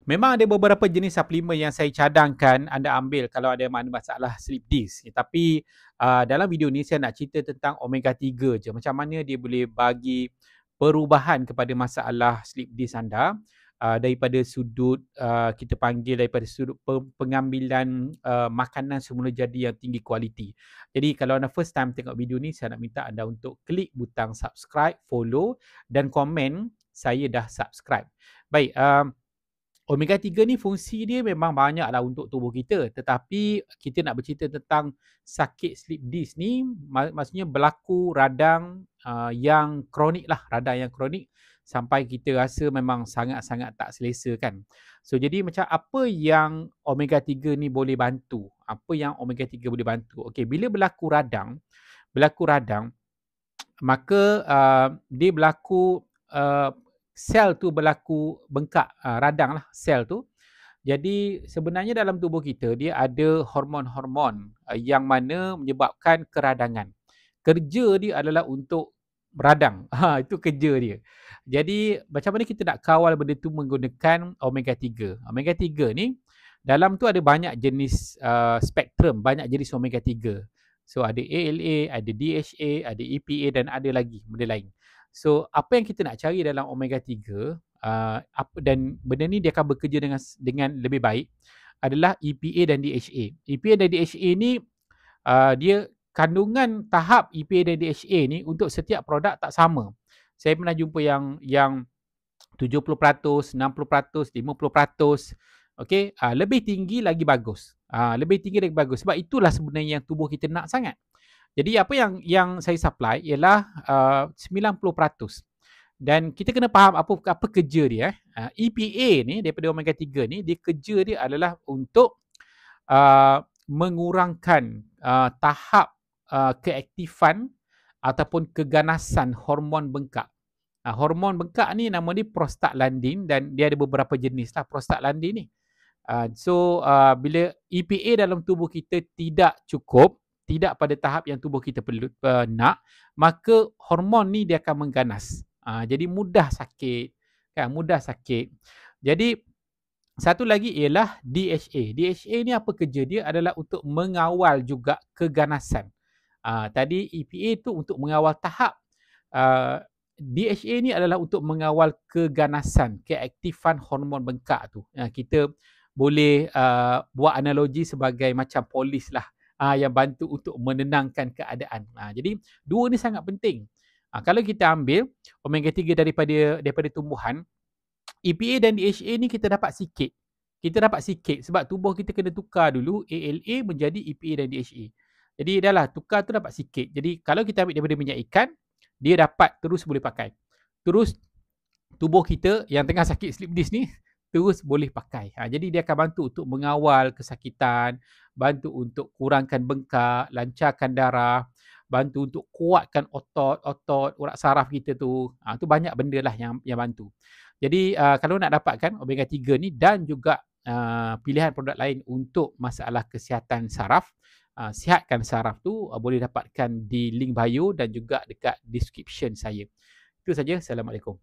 Memang ada beberapa jenis suplemen yang saya cadangkan anda ambil kalau ada mana masalah sleep disc. Tapi dalam video ni saya nak cerita tentang omega 3 je. Macam mana dia boleh bagi perubahan kepada masalah sleep disc anda daripada sudut kita panggil daripada sudut pengambilan makanan semula jadi yang tinggi kualiti. Jadi kalau anda first time tengok video ni, saya nak minta anda untuk klik butang subscribe, follow dan komen saya dah subscribe. Baik, omega 3 ni fungsi dia memang banyaklah untuk tubuh kita, tetapi kita nak bercerita tentang sakit sleep disc ni, maksudnya berlaku radang yang kronik lah, radang yang kronik sampai kita rasa memang sangat-sangat tak selesa kan. So jadi macam apa yang omega 3 ni boleh bantu? Apa yang omega 3 boleh bantu? Okey, bila berlaku radang, maka dia berlaku sel tu berlaku bengkak, radang lah sel tu. Jadi sebenarnya dalam tubuh kita dia ada hormon-hormon yang mana menyebabkan keradangan. Kerja dia adalah untuk meradang. Itu kerja dia. Jadi macam mana kita nak kawal benda tu menggunakan omega 3? Omega 3 ni dalam tu ada banyak jenis spektrum, banyak jenis omega 3. So ada ALA, ada DHA, ada EPA dan ada lagi benda lain. So apa yang kita nak cari dalam omega 3 dan benda ni dia akan bekerja dengan lebih baik adalah EPA dan DHA. EPA dan DHA ni dia kandungan tahap EPA dan DHA ni untuk setiap produk tak sama. Saya pernah jumpa yang 70%, 60%, 50%. Okey, lebih tinggi lagi bagus. Lebih tinggi lagi bagus sebab itulah sebenarnya yang tubuh kita nak sangat. Jadi apa yang saya supply ialah 90%. Dan kita kena faham apa kerja dia. EPA ni daripada omega 3 ni, dia kerja dia adalah untuk mengurangkan tahap keaktifan ataupun keganasan hormon bengkak. Hormon bengkak ni nama dia prostaglandin dan dia ada beberapa jenis lah prostaglandin ni. So bila EPA dalam tubuh kita tidak cukup, tidak pada tahap yang tubuh kita perlu nak, maka hormon ni dia akan mengganas. Jadi mudah sakit, kan? Mudah sakit. Jadi satu lagi ialah DHA. DHA ni apa kerja dia? Adalah untuk mengawal juga keganasan. Tadi EPA tu untuk mengawal tahap. DHA ni adalah untuk mengawal keganasan, keaktifan hormon bengkak tu. Kita boleh buat analogi sebagai macam polis lah. Yang bantu untuk menenangkan keadaan. Jadi dua ni sangat penting. Kalau kita ambil omega 3 daripada tumbuhan, EPA dan DHA ni kita dapat sikit. Kita dapat sikit sebab tubuh kita kena tukar dulu ALA menjadi EPA dan DHA. Jadi dah lah tukar tu dapat sikit. Jadi kalau kita ambil daripada minyak ikan, dia dapat terus boleh pakai. Terus tubuh kita yang tengah sakit sleep disc ni terus boleh pakai. Jadi dia akan bantu untuk mengawal kesakitan, bantu untuk kurangkan bengkak, lancarkan darah, bantu untuk kuatkan otot, urat saraf kita tu. Tu banyak benda lah yang bantu. Jadi kalau nak dapatkan omega 3 ni dan juga pilihan produk lain untuk masalah kesihatan saraf, sihatkan saraf tu boleh dapatkan di link bio dan juga dekat description saya. Itu saja. Assalamualaikum.